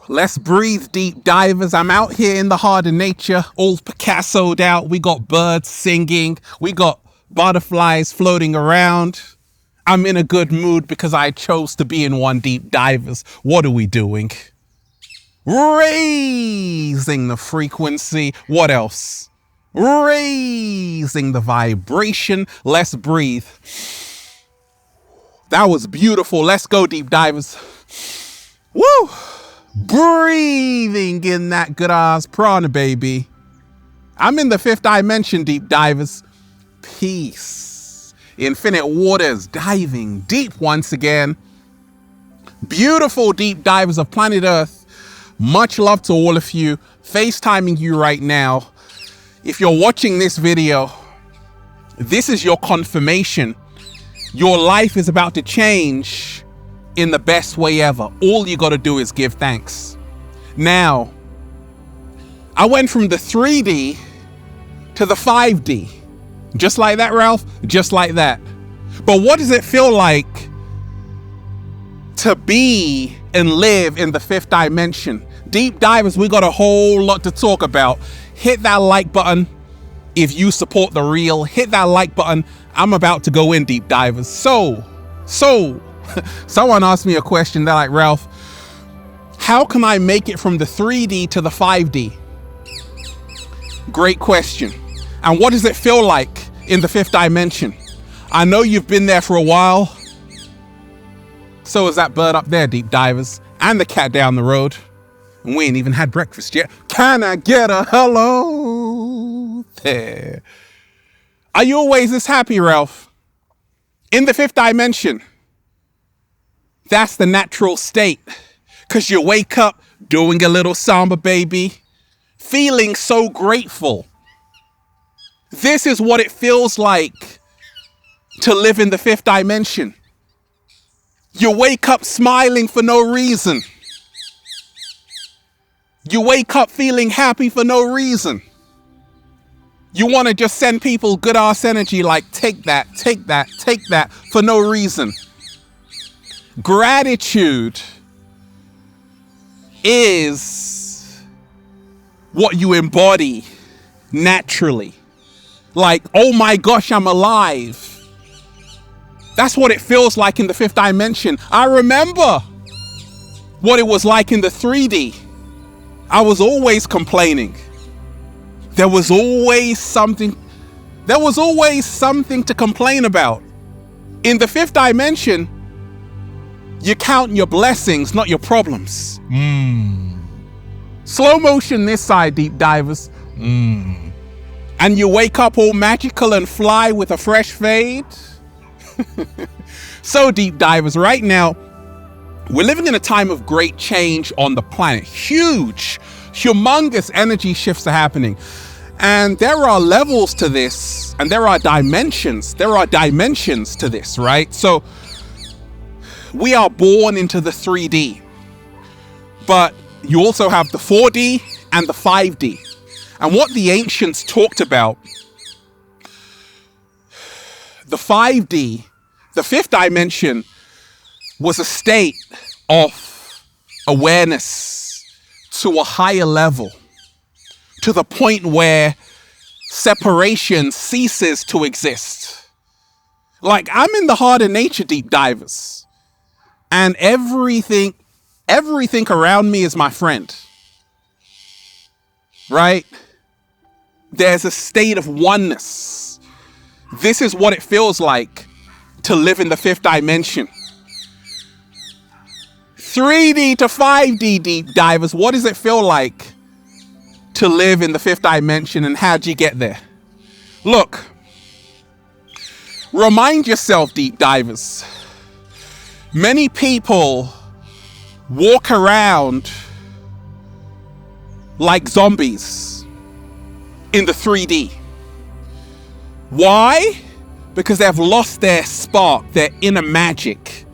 Let's breathe, deep divers. I'm out here in the heart of nature, all Picasso'd out. We got birds singing. We got butterflies floating around. I'm in a good mood because I chose to be in one, deep divers. What are we doing? Raising the frequency. What else? Raising the vibration. Let's breathe. That was beautiful. Let's go, deep divers. Woo! Breathing in that good ass prana, baby. I'm in the fifth dimension, deep divers. Peace. Infinite waters, diving deep once again. Beautiful deep divers of planet Earth. Much love to all of you. FaceTiming you right now. If you're watching this video, this is your confirmation. Your life is about to change in the best way ever. All you got to do is give thanks. Now, I went from the 3D to the 5D. Just like that, Ralph? Just like that. But what does it feel like to be and live in the fifth dimension? Deep divers, we got a whole lot to talk about. Hit that like button if you support the real. Hit that like button. I'm about to go in, deep divers. So, someone asked me a question. They're like, Ralph, how can I make it from the 3D to the 5D? Great question. And what does it feel like in the fifth dimension? I know you've been there for a while. So is that bird up there, deep divers, and the cat down the road. And we ain't even had breakfast yet. Can I get a hello there? Are you always this happy, Ralph? In the fifth dimension, that's the natural state. Because you wake up doing a little samba, baby, feeling so grateful. This is what it feels like to live in the fifth dimension. You wake up smiling for no reason. You wake up feeling happy for no reason. You want to just send people good ass energy like take that, take that, take that for no reason. Gratitude is what you embody naturally. Like, oh my gosh, I'm alive. That's what it feels like in the fifth dimension. I remember what it was like in the 3D. I was always complaining. There was always something to complain about. In the fifth dimension, you count your blessings, not your problems. Slow motion this side, deep divers. And you wake up all magical and fly with a fresh fade. So, deep divers, right now, we're living in a time of great change on the planet. Huge, humongous energy shifts are happening. And there are levels to this, and there are dimensions. There are dimensions to this, right? So, we are born into the 3D. But you also have the 4D and the 5D. And what the ancients talked about, the 5D, the fifth dimension, was a state of awareness to a higher level, to the point where separation ceases to exist. Like, I'm in the heart of nature, deep divers, and everything around me is my friend, right? There's a state of oneness. This is what it feels like to live in the fifth dimension. 3D to 5D, deep divers, what does it feel like to live in the fifth dimension, and how'd you get there? Look, remind yourself, deep divers, many people walk around like zombies in the 3D. Why? Because they've lost their spark, their inner magic.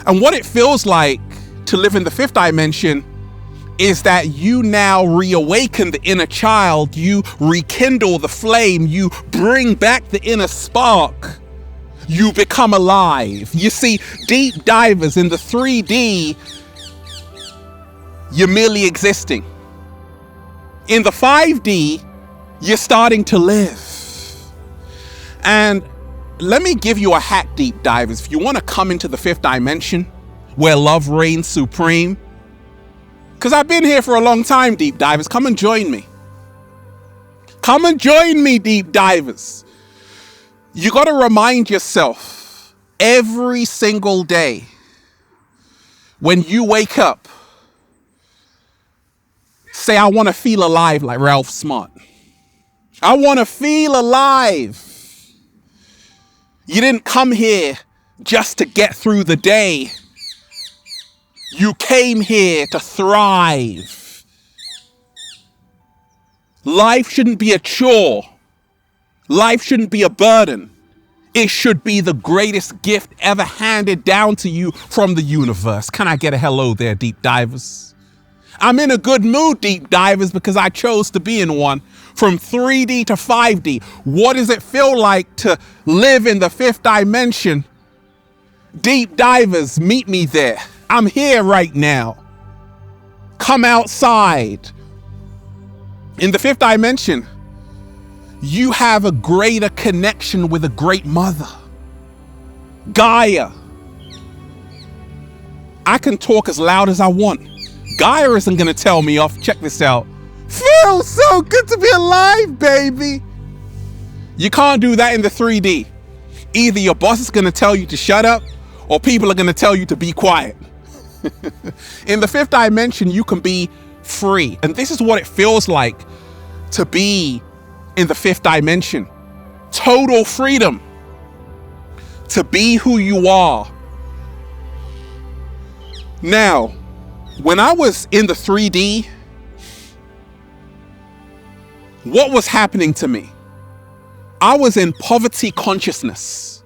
And what it feels like to live in the fifth dimension is that you now reawaken the inner child, you rekindle the flame, you bring back the inner spark, you become alive. You see, deep divers in the 3D, you're merely existing. In the 5D, you're starting to live. And let me give you a hack, deep divers. If you want to come into the 5th dimension where love reigns supreme, because I've been here for a long time, deep divers, come and join me. Come and join me, deep divers. You got to remind yourself every single day when you wake up, say, I want to feel alive like Ralph Smart. I want to feel alive. You didn't come here just to get through the day. You came here to thrive. Life shouldn't be a chore. Life shouldn't be a burden. It should be the greatest gift ever handed down to you from the universe. Can I get a hello there, deep divers? I'm in a good mood, deep divers, because I chose to be in one. From 3D to 5D, what does it feel like to live in the 5th dimension? Deep divers, meet me there. I'm here right now. Come outside. In the 5th dimension, you have a greater connection with a great mother, Gaia. I can talk as loud as I want. Gaia isn't going to tell me off. Check this out. Feels so good to be alive, baby. You can't do that in the 3D. Either your boss is going to tell you to shut up, or people are going to tell you to be quiet. In the 5th dimension, you can be free. And this is what it feels like to be in the 5th dimension. Total freedom to be who you are. Now, when I was in the 3D, what was happening to me? I was in poverty consciousness.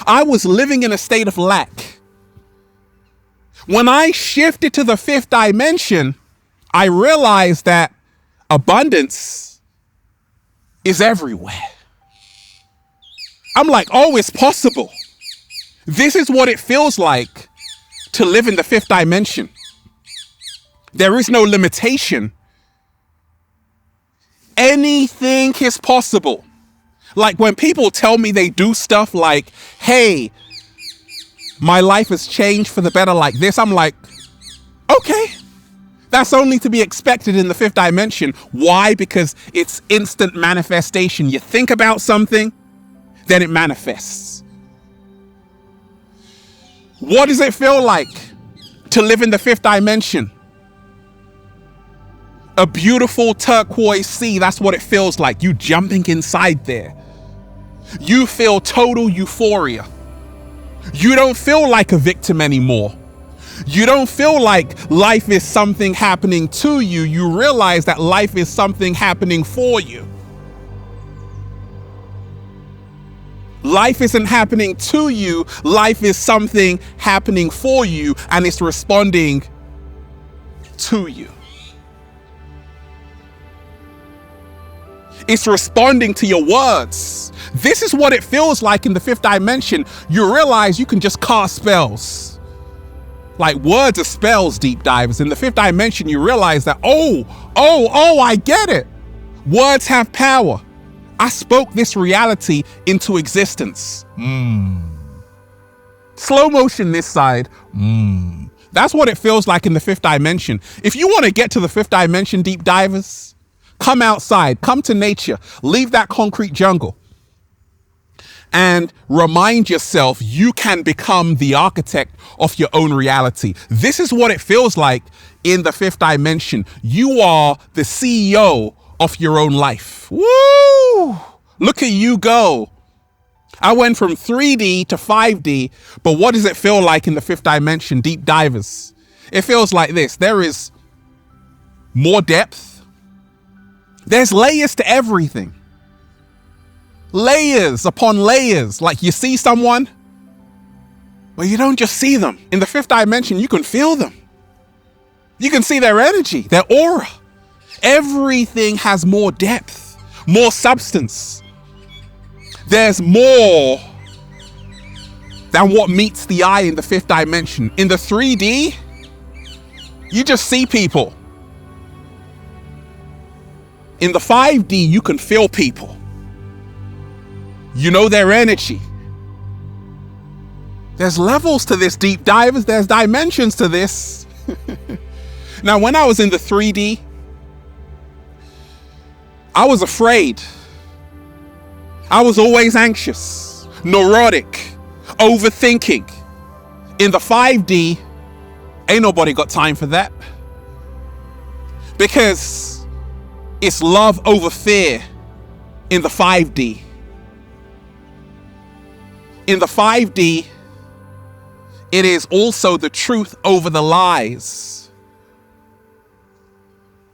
I was living in a state of lack. When I shifted to the 5th dimension, I realized that abundance is everywhere. I'm like, oh, it's possible. This is what it feels like to live in the 5th dimension. There is no limitation. Anything is possible. Like when people tell me they do stuff like, hey, my life has changed for the better like this, I'm like, okay, that's only to be expected in the 5th dimension. Why? Because it's instant manifestation. You think about something, then it manifests. What does it feel like to live in the 5th dimension? A beautiful turquoise sea, that's what it feels like. You jumping inside there. You feel total euphoria. You don't feel like a victim anymore. You don't feel like life is something happening to you. You realize that life is something happening for you. Life isn't happening to you. Life is something happening for you, and it's responding to you. It's responding to your words. This is what it feels like in the 5th dimension. You realize you can just cast spells. Like words are spells, deep divers. In the 5th dimension, you realize that, I get it. Words have power. I spoke this reality into existence. Slow motion this side. That's what it feels like in the 5th dimension. If you want to get to the 5th dimension, deep divers, come outside, come to nature, leave that concrete jungle, and remind yourself you can become the architect of your own reality. This is what it feels like in the 5th dimension. You are the CEO of your own life. Woo! Look at you go. I went from 3D to 5D, but what does it feel like in the 5th dimension, deep divers? It feels like this. There is more depth. There's layers to everything. Layers upon layers. Like you see someone, but you don't just see them. In the 5th dimension, you can feel them. You can see their energy, their aura. Everything has more depth, more substance. There's more than what meets the eye in the 5th dimension. In the 3D, You just see people. In the 5D, you can feel people. You know their energy. There's levels to this, deep divers. There's dimensions to this. Now, when I was in the 3D, I was afraid. I was always anxious, neurotic, overthinking. In the 5D, ain't nobody got time for that. Because it's love over fear in the 5D. In the 5D, it is also the truth over the lies.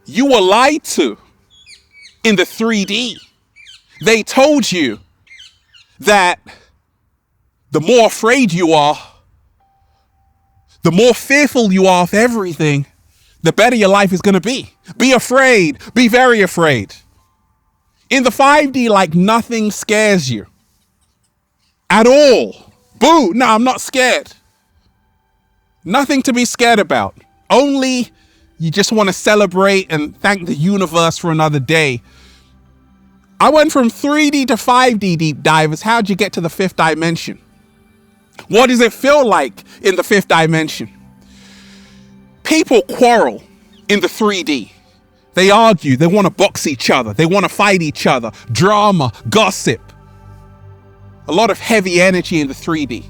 You were lied to in the 3D. They told you that the more afraid you are, the more fearful you are of everything, the better your life is going to be. Be afraid. Be very afraid. In the 5D, like nothing scares you at all. Boo. No, I'm not scared. Nothing to be scared about. Only you just want to celebrate and thank the universe for another day. I went from 3D to 5D, deep divers. How'd you get to the 5th dimension? What does it feel like in the 5th dimension? People quarrel in the 3D. They argue. They want to box each other. They want to fight each other. Drama, gossip. A lot of heavy energy in the 3D.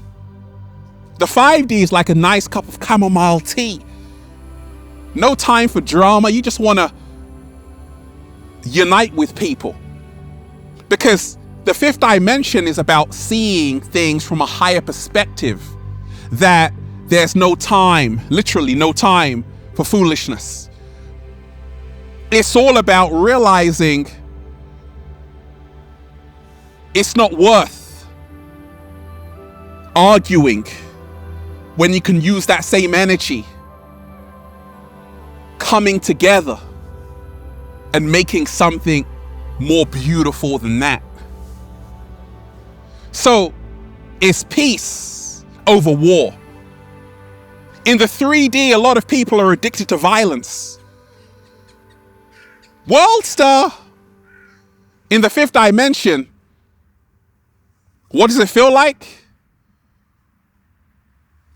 The 5D is like a nice cup of chamomile tea. No time for drama. You just want to unite with people. Because the 5th dimension is about seeing things from a higher perspective. That there's no time, literally no time for foolishness. It's all about realizing it's not worth arguing when you can use that same energy coming together and making something more beautiful than that. So it's peace over war. In the 3D, a lot of people are addicted to violence. World Star. In the 5th dimension, what does it feel like?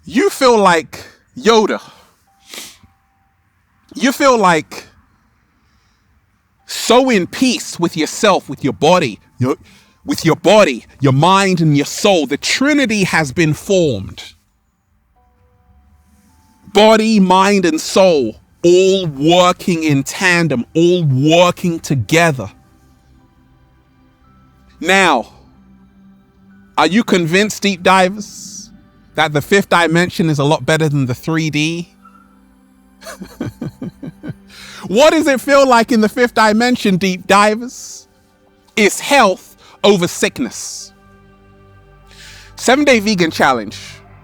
You feel like Yoda. You feel like so in peace with yourself, with your body, your mind and your soul. The Trinity has been formed. Body, mind, and soul all working in tandem, all working together. Now, are you convinced, deep divers, that the 5th dimension is a lot better than the 3D? What does it feel like in the 5th dimension, deep divers? It's health over sickness. 7-Day Vegan Challenge.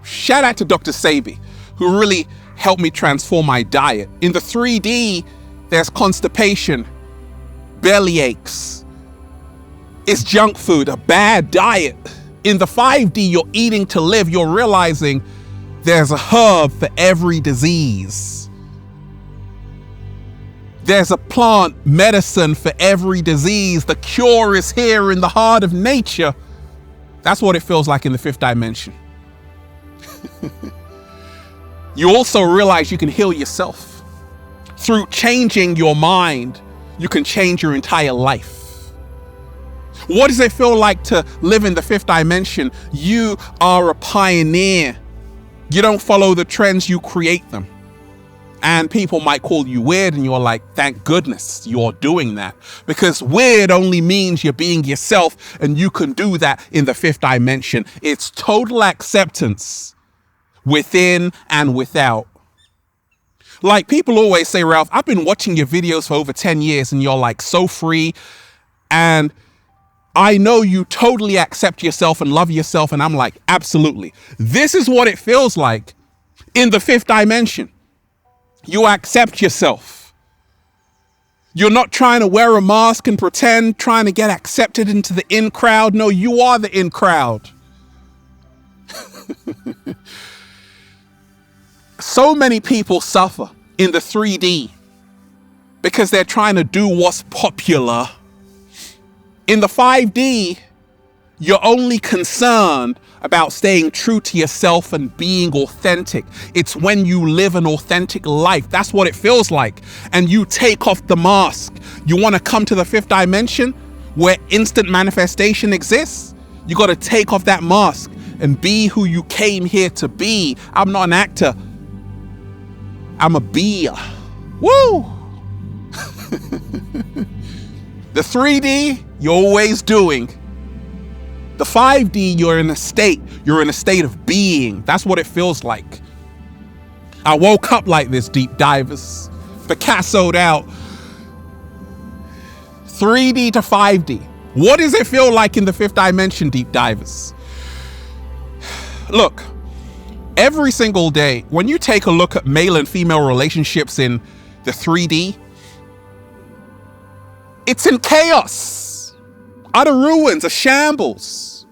Shout out to Dr. Sebi, who really helped me transform my diet. In the 3D, there's constipation, belly aches. It's junk food, a bad diet. In the 5D, you're eating to live. You're realizing there's a herb for every disease. There's a plant medicine for every disease. The cure is here in the heart of nature. That's what it feels like in the 5th dimension. You also realize you can heal yourself. Through changing your mind, you can change your entire life. What does it feel like to live in the 5th dimension? You are a pioneer. You don't follow the trends, you create them. And people might call you weird, and you're like, thank goodness you're doing that. Because weird only means you're being yourself, and you can do that in the 5th dimension. It's total acceptance within and without. Like people always say, Ralph, I've been watching your videos for over 10 years and you're like so free. And I know you totally accept yourself and love yourself. And I'm like, absolutely. This is what it feels like in the 5th dimension. You accept yourself. You're not trying to wear a mask and pretend, trying to get accepted into the in crowd. No, you are the in crowd. So many people suffer in the 3D because they're trying to do what's popular. In the 5D, you're only concerned about staying true to yourself and being authentic. It's when you live an authentic life. That's what it feels like. And you take off the mask. You want to come to the 5th dimension where instant manifestation exists? You got to take off that mask and be who you came here to be. I'm not an actor. I'm a beer. Woo! The 3D, you're always doing. The 5D, you're in a state of being. That's what it feels like. I woke up like this, deep divers. Picasso'd out. 3D to 5D. What does it feel like in the 5th dimension, deep divers? Look, every single day, when you take a look at male and female relationships in the 3D, it's in chaos, utter ruins, a shambles.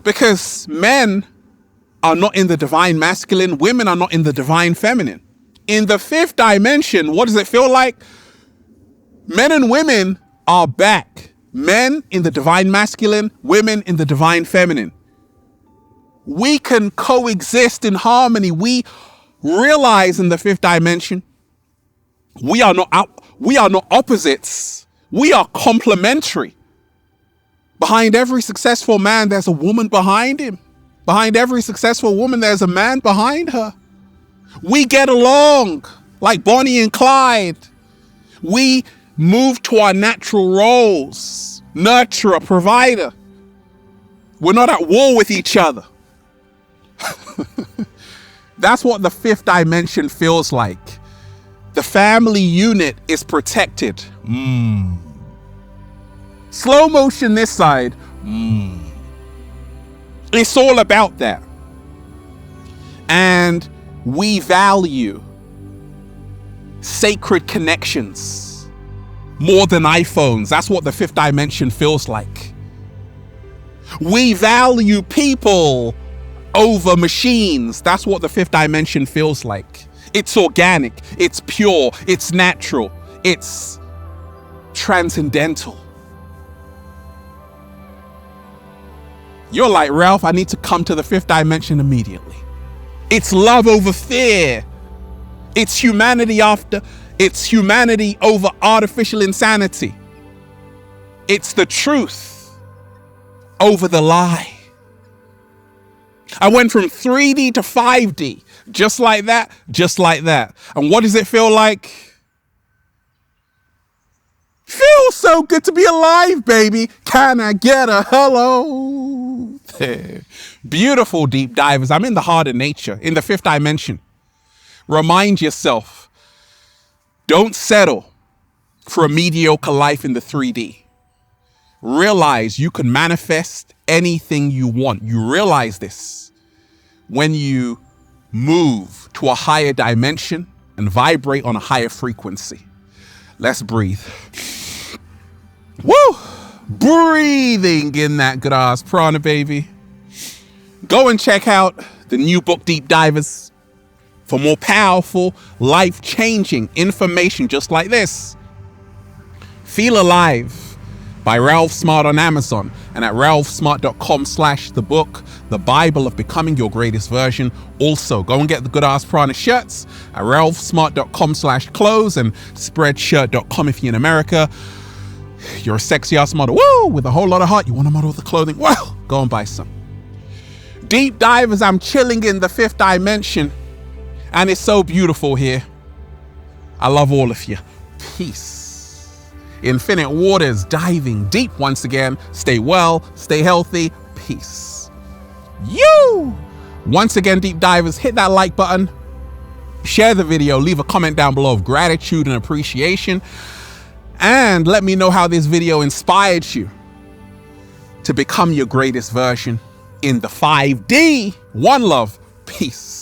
Because men are not in the divine masculine, women are not in the divine feminine. In the 5th dimension, what does it feel like? Men and women are back. Men in the divine masculine, women in the divine feminine. We can coexist in harmony. We realize in the 5th dimension, we are not opposites. We are complementary. Behind every successful man, there's a woman behind him. Behind every successful woman, there's a man behind her. We get along like Bonnie and Clyde. We move to our natural roles. Nurturer, provider. We're not at war with each other. That's what the 5th dimension feels like. The family unit is protected. Slow motion this side. It's all about that. And we value sacred connections more than iPhones. That's what the 5th dimension feels like. We value people over machines. That's what the 5th dimension feels like. It's organic, it's pure, it's natural, it's transcendental. You're like, Ralph, I need to come to the 5th dimension immediately. It's love over fear. It's humanity over artificial insanity. It's the truth over the lie. I went from 3D to 5D, just like that, just like that. And what does it feel like? Feels so good to be alive, baby. Can I get a hello? Beautiful deep divers. I'm in the heart of nature, in the 5th dimension. Remind yourself, don't settle for a mediocre life in the 3D. Realize you can manifest anything you want. You realize this when you move to a higher dimension and vibrate on a higher frequency. Let's breathe. Woo! Breathing in that good ass prana, baby. Go and check out the new book, Deep Divers, for more powerful, life-changing information just like this. Feel Alive by Ralph Smart on Amazon and at ralphsmart.com/the-book, the Bible of Becoming Your Greatest Version. Also, go and get the Good Ass Prana shirts at ralphsmart.com/clothes and spreadshirt.com if you're in America. You're a sexy ass model, woo, with a whole lot of heart. You want to model the clothing? Well, go and buy some. Deep divers, I'm chilling in the 5th dimension and it's so beautiful here. I love all of you. Peace. Infinite waters, diving deep once again. Stay well, stay healthy. Peace. You! Once again, deep divers, hit that like button. Share the video, leave a comment down below of gratitude and appreciation. And let me know how this video inspired you to become your greatest version in the 5D. One love. Peace.